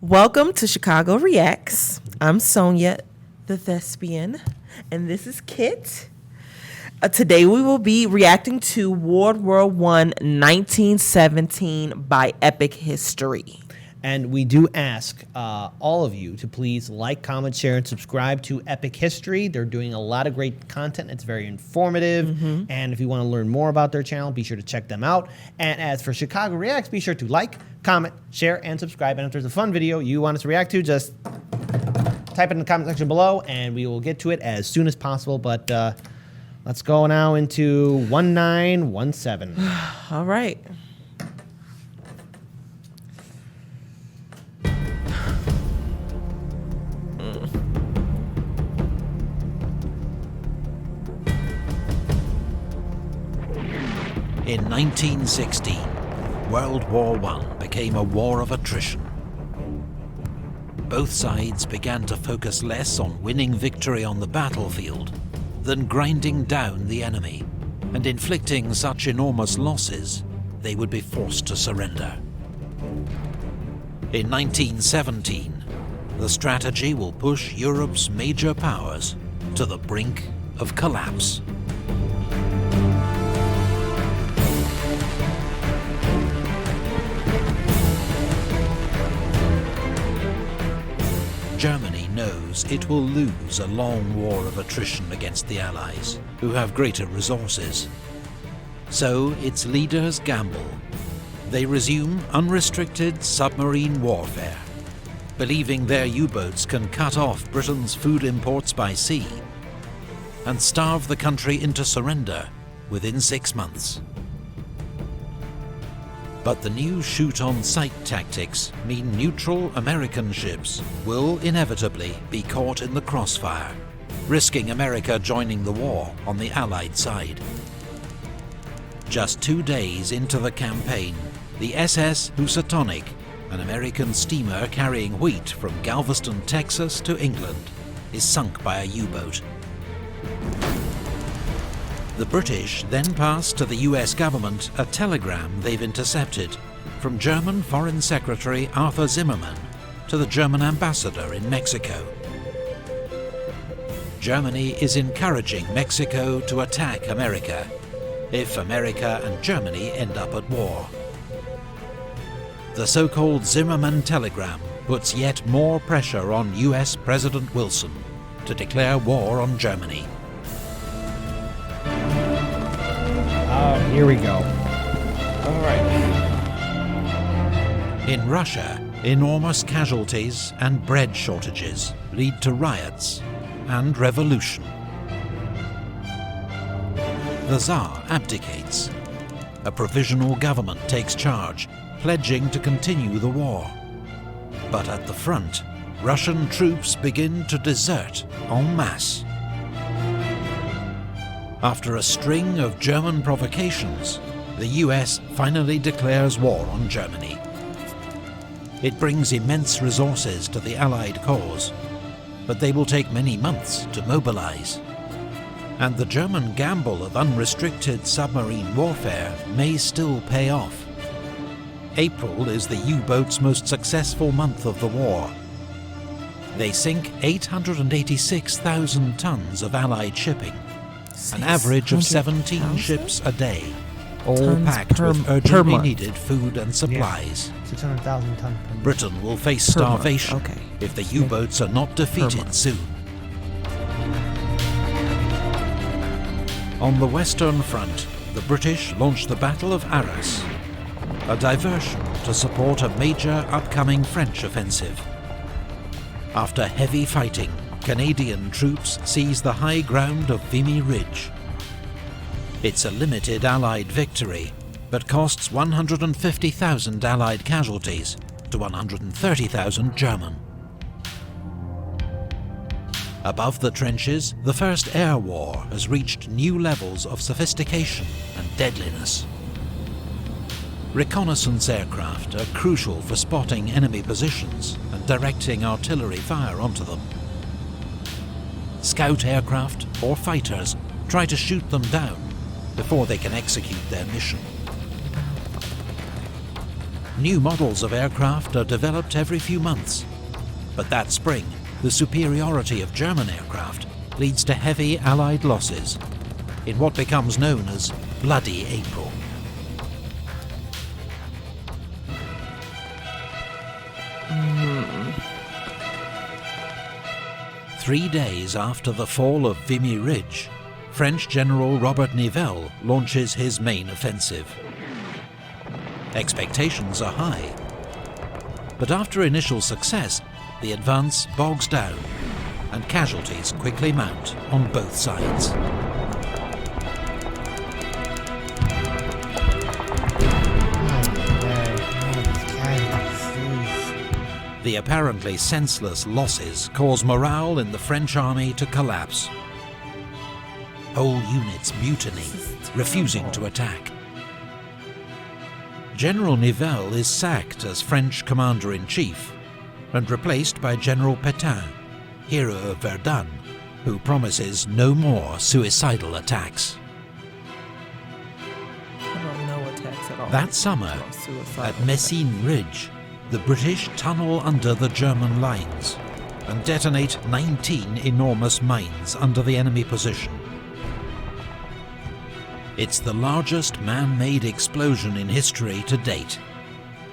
Welcome to Chicago Reacts. I'm Sonya, the thespian, and this is Kit. Today we will be reacting to World War I 1917 by Epic History. And we do ask all of you to please like, comment, share, and subscribe to Epic History. They're doing a lot of great content. It's very informative. And if you want to learn more about their channel, be sure to check them out. And as for Chicago Reacts, be sure to like, comment, share, and subscribe. And if there's a fun video you want us to react to, just type it in the comment section below, and we will get to it as soon as possible. But let's go now into 1917. All right. In 1916, World War I became a war of attrition. Both sides began to focus less on winning victory on the battlefield than grinding down the enemy and inflicting such enormous losses they would be forced to surrender. In 1917, the strategy will push Europe's major powers to the brink of collapse. Germany knows it will lose a long war of attrition against the Allies, who have greater resources. So its leaders gamble. They resume unrestricted submarine warfare, believing their U-boats can cut off Britain's food imports by sea and starve the country into surrender within 6 months. But the new shoot-on-sight tactics mean neutral American ships will inevitably be caught in the crossfire, risking America joining the war on the Allied side. Just 2 days into the campaign, the SS Housatonic, an American steamer carrying wheat from Galveston, Texas to England, is sunk by a U-boat. The British then pass to the US government a telegram they've intercepted from German Foreign Secretary Arthur Zimmermann to the German ambassador in Mexico. Germany is encouraging Mexico to attack America if America and Germany end up at war. The so-called Zimmermann telegram puts yet more pressure on US President Wilson to declare war on Germany. Here we go. All right. In Russia, enormous casualties and bread shortages lead to riots and revolution. The Tsar abdicates. A provisional government takes charge, pledging to continue the war. But at the front, Russian troops begin to desert en masse. After a string of German provocations, the US finally declares war on Germany. It brings immense resources to the Allied cause, but they will take many months to mobilize. And the German gamble of unrestricted submarine warfare may still pay off. April is the U-boats' most successful month of the war. They sink 886,000 tons of Allied shipping, an average of 17 ships a day, all packed with urgently needed food and supplies. 600,000 tons. Britain will face starvation if the U-boats are not defeated soon. On the Western Front, the British launched the Battle of Arras, a diversion to support a major upcoming French offensive. After heavy fighting, Canadian troops seize the high ground of Vimy Ridge. It's a limited Allied victory, but costs 150,000 Allied casualties to 130,000 German. Above the trenches, the First Air War has reached new levels of sophistication and deadliness. Reconnaissance aircraft are crucial for spotting enemy positions and directing artillery fire onto them. Scout aircraft or fighters try to shoot them down before they can execute their mission. New models of aircraft are developed every few months. But that spring, the superiority of German aircraft leads to heavy Allied losses in what becomes known as Bloody April. Mm. 3 days after the fall of Vimy Ridge, French General Robert Nivelle launches his main offensive. Expectations are high, but after initial success, the advance bogs down, and casualties quickly mount on both sides. The apparently senseless losses cause morale in the French army to collapse. Whole units mutiny, refusing to attack. General Nivelle is sacked as French commander-in-chief and replaced by General Pétain, hero of Verdun, who promises no more suicidal attacks. No attacks at all. That summer, No suicidal at Messines Ridge, the British tunnel under the German lines and detonate 19 enormous mines under the enemy position. It's the largest man-made explosion in history to date,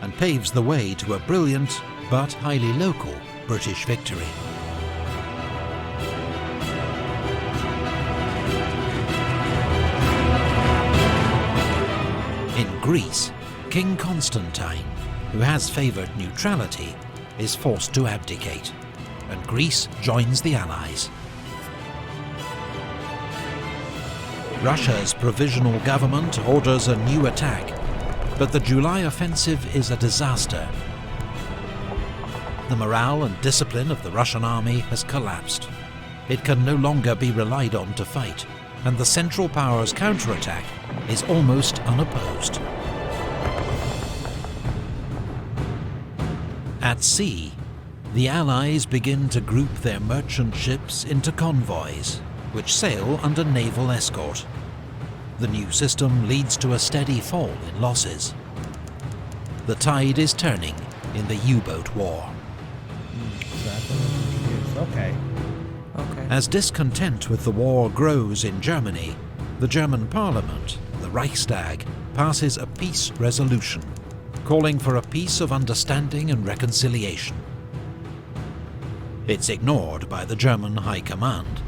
and paves the way to a brilliant but highly local British victory. In Greece, King Constantine, who has favoured neutrality, is forced to abdicate, and Greece joins the Allies. Russia's provisional government orders a new attack, but the July offensive is a disaster. The morale and discipline of the Russian army has collapsed. It can no longer be relied on to fight, and the Central Powers' counterattack is almost unopposed. At sea, the Allies begin to group their merchant ships into convoys, which sail under naval escort. The new system leads to a steady fall in losses. The tide is turning in the U-boat war. Okay. Okay. As discontent with the war grows in Germany, the German parliament, the Reichstag, passes a peace resolution, calling for a peace of understanding and reconciliation. It's ignored by the German High Command,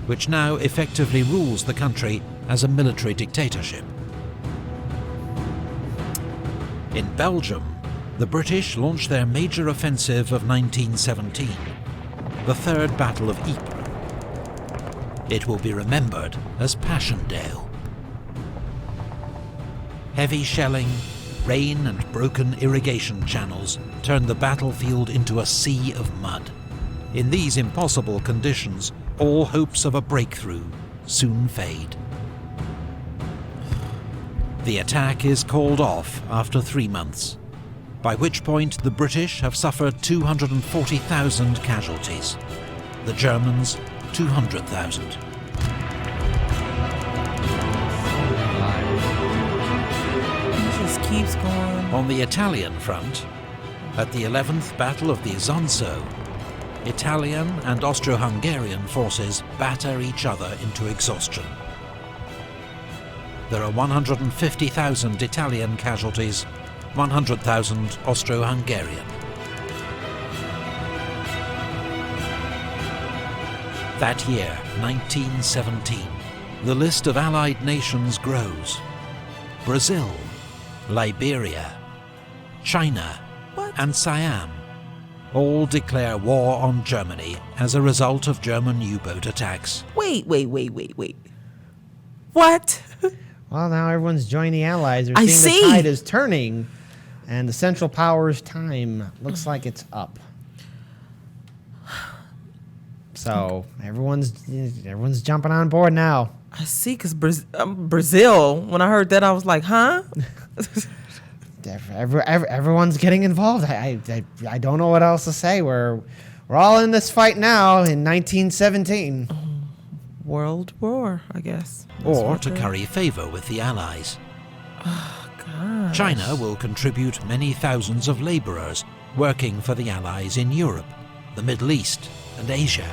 which now effectively rules the country as a military dictatorship. In Belgium, the British launched their major offensive of 1917, the Third Battle of Ypres. It will be remembered as Passchendaele. Heavy shelling, rain and broken irrigation channels turned the battlefield into a sea of mud. In these impossible conditions, all hopes of a breakthrough soon fade. The attack is called off after 3 months, by which point the British have suffered 240,000 casualties, the Germans 200,000. It just keeps going. On the Italian front, at the 11th Battle of the Isonzo, Italian and Austro-Hungarian forces batter each other into exhaustion. There are 150,000 Italian casualties, 100,000 Austro-Hungarian. That year, 1917, the list of Allied nations grows. Brazil, Liberia, China, and Siam all declare war on Germany as a result of German U-boat attacks. Wait. What? Well, now everyone's joining the Allies. They're I seeing see. the tide is turning, and the Central Powers' time looks like it's up. So everyone's jumping on board now. I see, because Brazil, when I heard that, I was like, huh? Everyone's getting involved. I don't know what else to say. We're all in this fight now in 1917. World War, I guess. That's Or what to they're- curry favour with the Allies. God. China will contribute many thousands of labourers working for the Allies in Europe, the Middle East and Asia.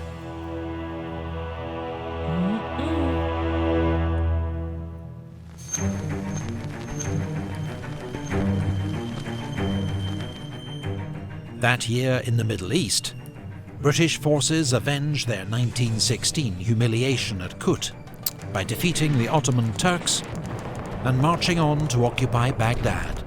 That year in the Middle East, British forces avenged their 1916 humiliation at Kut by defeating the Ottoman Turks and marching on to occupy Baghdad.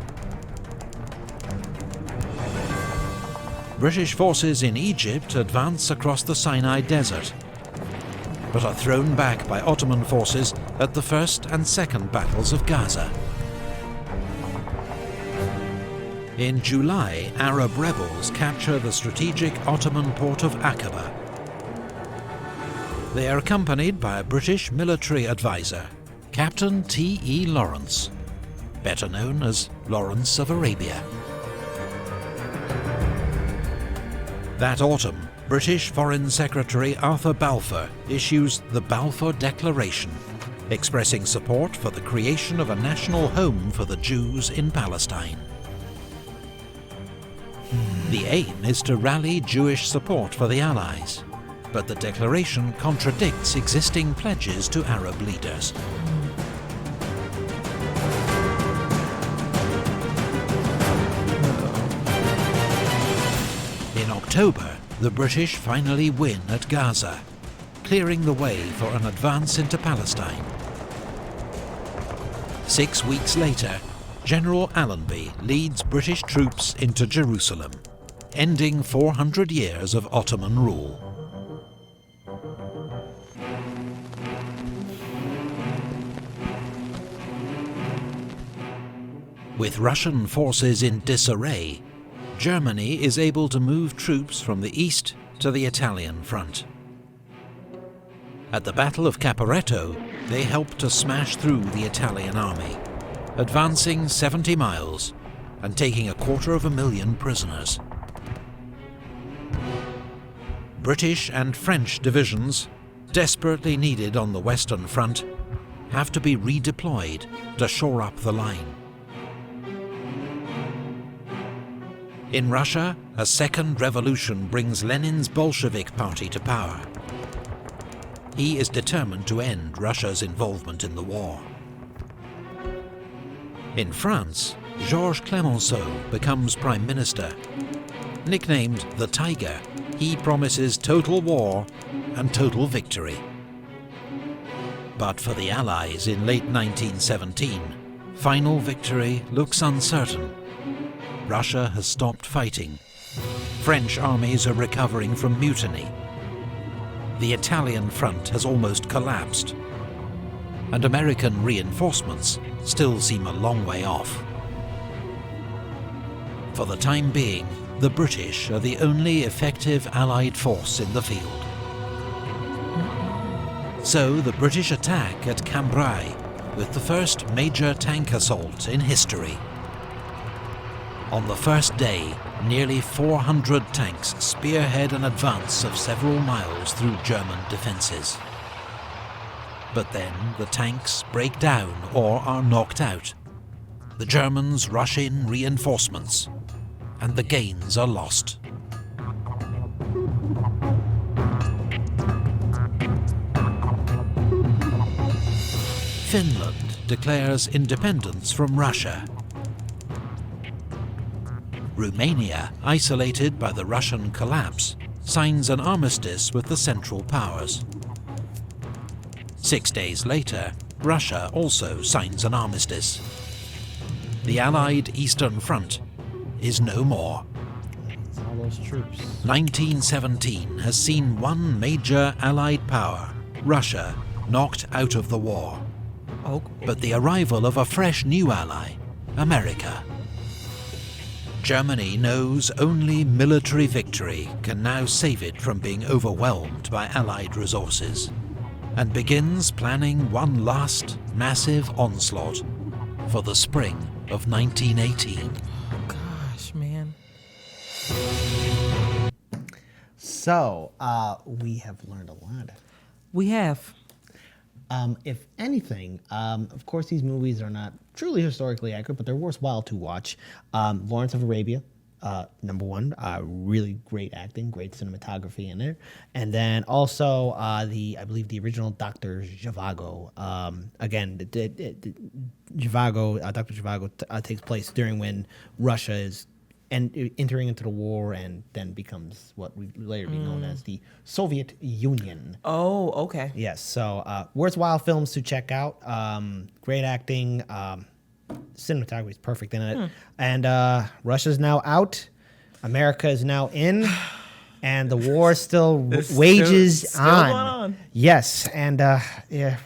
British forces in Egypt advance across the Sinai Desert, but are thrown back by Ottoman forces at the First and Second Battles of Gaza. In July, Arab rebels capture the strategic Ottoman port of Aqaba. They are accompanied by a British military advisor, Captain T.E. Lawrence, better known as Lawrence of Arabia. That autumn, British Foreign Secretary Arthur Balfour issues the Balfour Declaration, expressing support for the creation of a national home for the Jews in Palestine. The aim is to rally Jewish support for the Allies, but the declaration contradicts existing pledges to Arab leaders. In October, the British finally win at Gaza, clearing the way for an advance into Palestine. 6 weeks later, General Allenby leads British troops into Jerusalem, ending 400 years of Ottoman rule. With Russian forces in disarray, Germany is able to move troops from the east to the Italian front. At the Battle of Caporetto, they helped to smash through the Italian army, advancing 70 miles and taking 250,000 prisoners. British and French divisions, desperately needed on the Western Front, have to be redeployed to shore up the line. In Russia, a second revolution brings Lenin's Bolshevik party to power. He is determined to end Russia's involvement in the war. In France, Georges Clemenceau becomes Prime Minister. Nicknamed the Tiger, he promises total war and total victory. But for the Allies in late 1917, final victory looks uncertain. Russia has stopped fighting. French armies are recovering from mutiny. The Italian front has almost collapsed, and American reinforcements still seem a long way off. For the time being, the British are the only effective Allied force in the field. So the British attack at Cambrai with the first major tank assault in history. On the first day, nearly 400 tanks spearhead an advance of several miles through German defences. But then the tanks break down or are knocked out. The Germans rush in reinforcements, and the gains are lost. Finland declares independence from Russia. Romania, isolated by the Russian collapse, signs an armistice with the Central Powers. 6 days later, Russia also signs an armistice. The Allied Eastern Front is no more. All those troops. 1917 has seen one major Allied power, Russia, knocked out of the war. Oh, But the arrival of a fresh new ally, America. Germany knows only military victory can now save it from being overwhelmed by Allied resources, and begins planning one last massive onslaught for the spring of 1918. gosh, man. So, we have learned a lot. We have. If anything, of course these movies are not truly historically accurate, but they're worthwhile to watch. Lawrence of Arabia, number one, really great acting, great cinematography in there, and then also I believe the original Dr. Zhivago. Again, Dr. Zhivago takes place during when Russia is entering into the war and then becomes what would later be known as the Soviet Union. Oh, okay. Yes, so worthwhile films to check out. Great acting, cinematography is perfect in it, and Russia's now out, America is now in, and the war still wages still going on. Yes, and it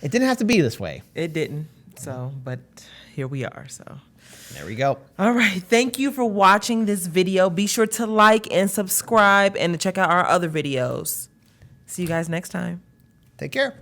didn't have to be this way. It didn't. So, but here we are. So. There we go. All right. Thank you for watching this video. Be sure to like and subscribe and to check out our other videos. See you guys next time. Take care.